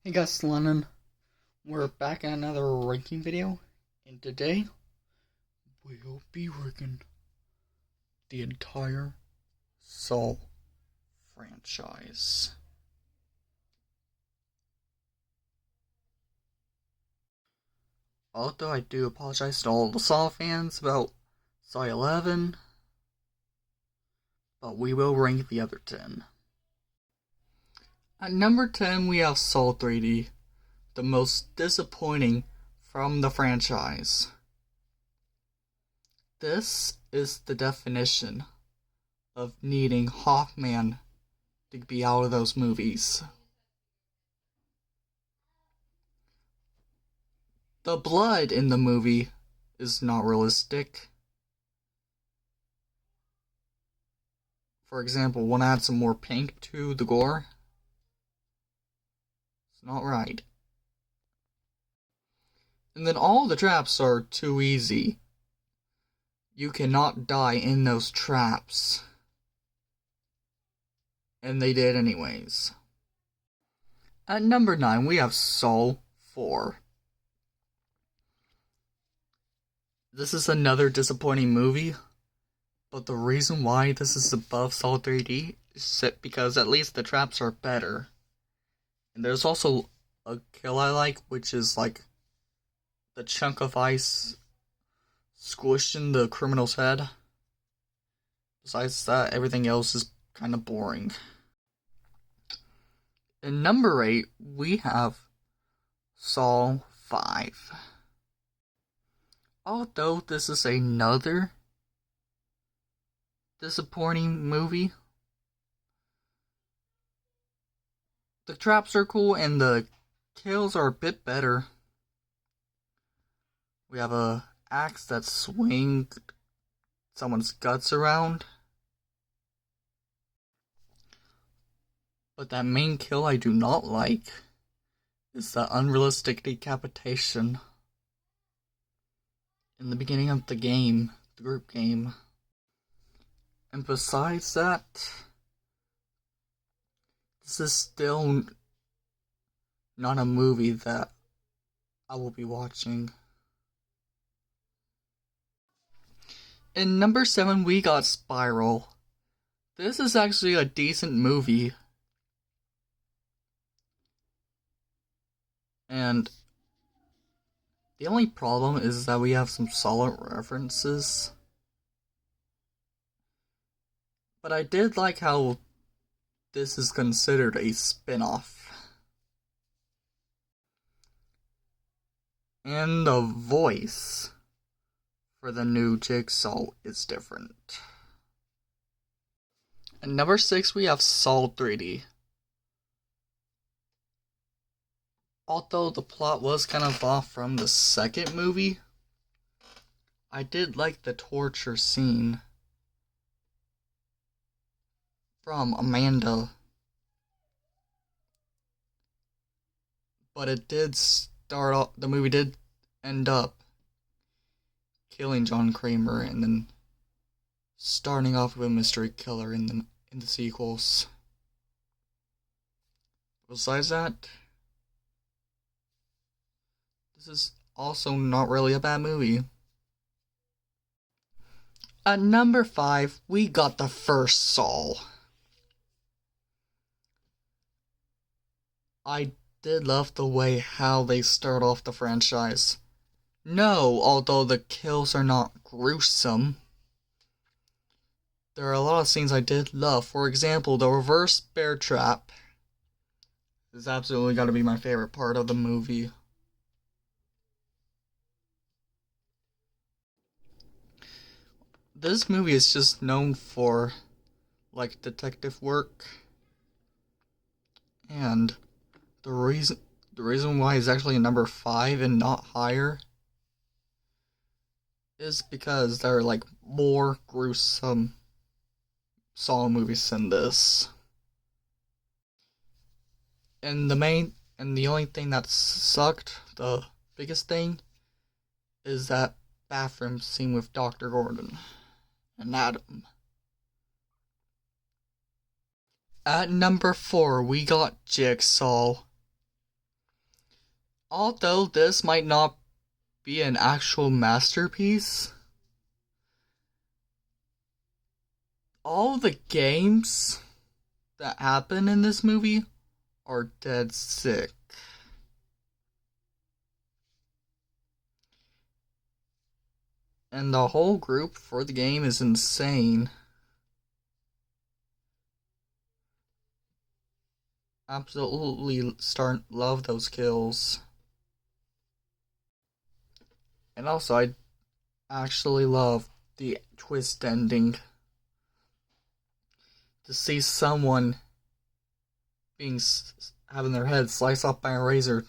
Hey guys, Lennon. We're back in another ranking video, and today we'll be ranking the entire Saw franchise. Although I do apologize to all the Saw fans about Saw 11, but we will rank the other 10. At number 10, we have Saw 3D, the most disappointing from the franchise. This is the definition of needing Hawkman to be out of those movies. The blood in the movie is not realistic. For example, want to add some more pink to the gore? It's not right. And then all the traps are too easy. You cannot die in those traps. And they did anyways. At number 9, we have Saw 4. This is another disappointing movie, but the reason why this is above Saw 3D is because at least the traps are better. And there's also a kill I like, which is like the chunk of ice squished in the criminal's head. Besides that, everything else is kind of boring. In number 8, we have Saw 5. Although this is another disappointing movie, the traps are cool and the kills are a bit better. We have a axe that swings someone's guts around. But that main kill I do not like is the unrealistic decapitation in the beginning of the game, the group game. And besides that, this is still not a movie that I will be watching. In number 7, we got Spiral. This is actually a decent movie. And the only problem is that we have some solid references. But I did like how this is considered a spin-off. And the voice for the new Jigsaw is different. At number 6, we have Saw 3D. Although the plot was kind of off from the second movie, I did like the torture scene from Amanda. But it did start off, the movie did end up killing John Kramer and then starting off with a mystery killer in the sequels. Besides that, this is also not really a bad movie. At number 5, we got the first Saw. I did love the way how they start off the franchise. No, although the kills are not gruesome, there are a lot of scenes I did love. For example, the reverse bear trap is absolutely gotta be my favorite part of the movie. This movie is just known for like detective work, and the reason why it's actually number 5 and not higher is because there are like more gruesome Saw movies than this. And the only thing that sucked, the biggest thing, is that bathroom scene with Dr. Gordon and Adam. At number 4, we got Jigsaw. Although this might not be an actual masterpiece, all the games that happen in this movie are dead sick. And the whole group for the game is insane. Absolutely love those kills. And also, I actually love the twist ending. To see someone having their head sliced off by a razor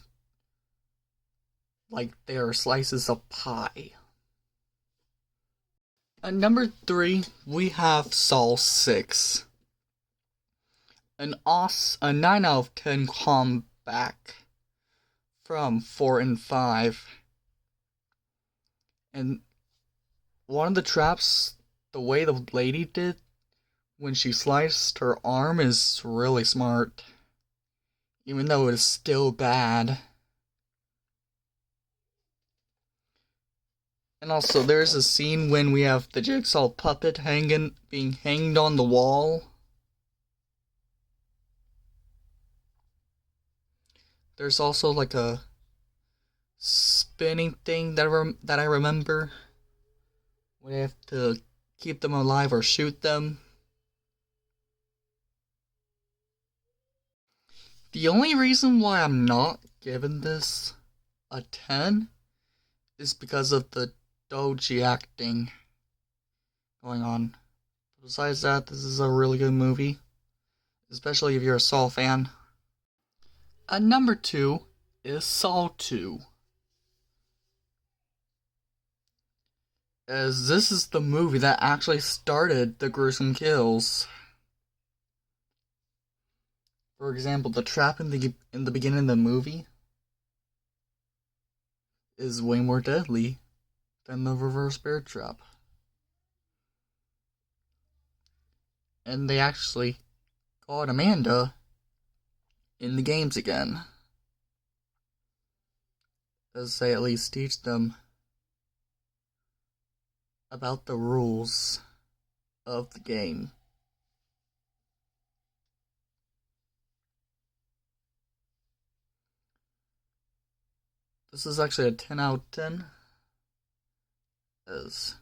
like they are slices of pie. At number 3, we have Saw 6. A 9 out of 10 comeback from 4 and 5. And one of the traps, the way the lady did when she sliced her arm, is really smart. Even though it is still bad. And also, there's a scene when we have the Jigsaw puppet being hanged on the wall. There's also like a spinning thing that I remember. We have to keep them alive or shoot them. The only reason why I'm not giving this a 10 is because of the doji acting going on. Besides that, this is a really good movie, especially if you're a Saw fan. Number 2 is Saw 2. As this is the movie that actually started the gruesome kills. For example, the trap in the beginning of the movie is way more deadly than the reverse bear trap. And they actually caught Amanda in the games again, as they at least teach them about the rules of the game. This is actually a 10 out of 10, as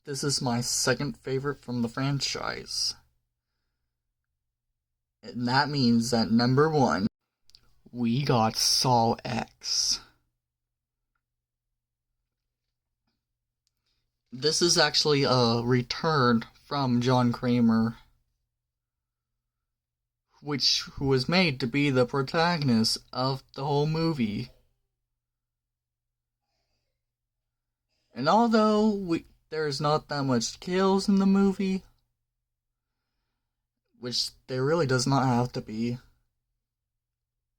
this is my second favorite from the franchise. And that means that number 1, we got Saw X. This is actually a return from John Kramer, who was made to be the protagonist of the whole movie. And although there's not that much kills in the movie, which there really does not have to be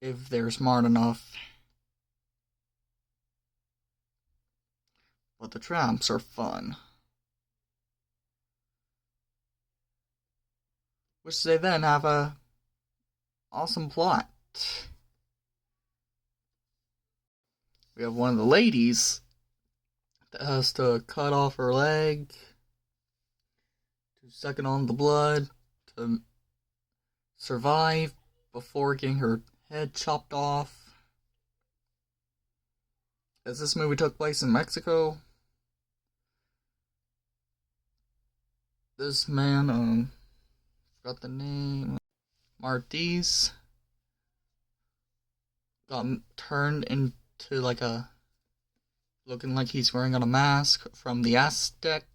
if they're smart enough, but the traps are fun, which they then have a awesome plot. We have one of the ladies that has to cut off her leg to suck it on the blood to survive before getting her head chopped off. As this movie took place in Mexico, this man, forgot the name, Martiz, got turned into looking like he's wearing a mask from the Aztec.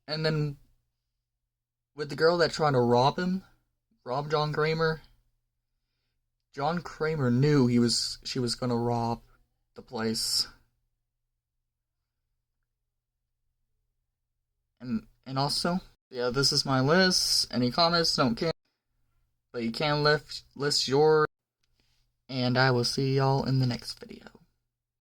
And then with the girl that tried to rob John Kramer, John Kramer knew she was gonna rob the place. And also, yeah, this is my list. Any comments? Don't care. But you can list yours. And I will see y'all in the next video.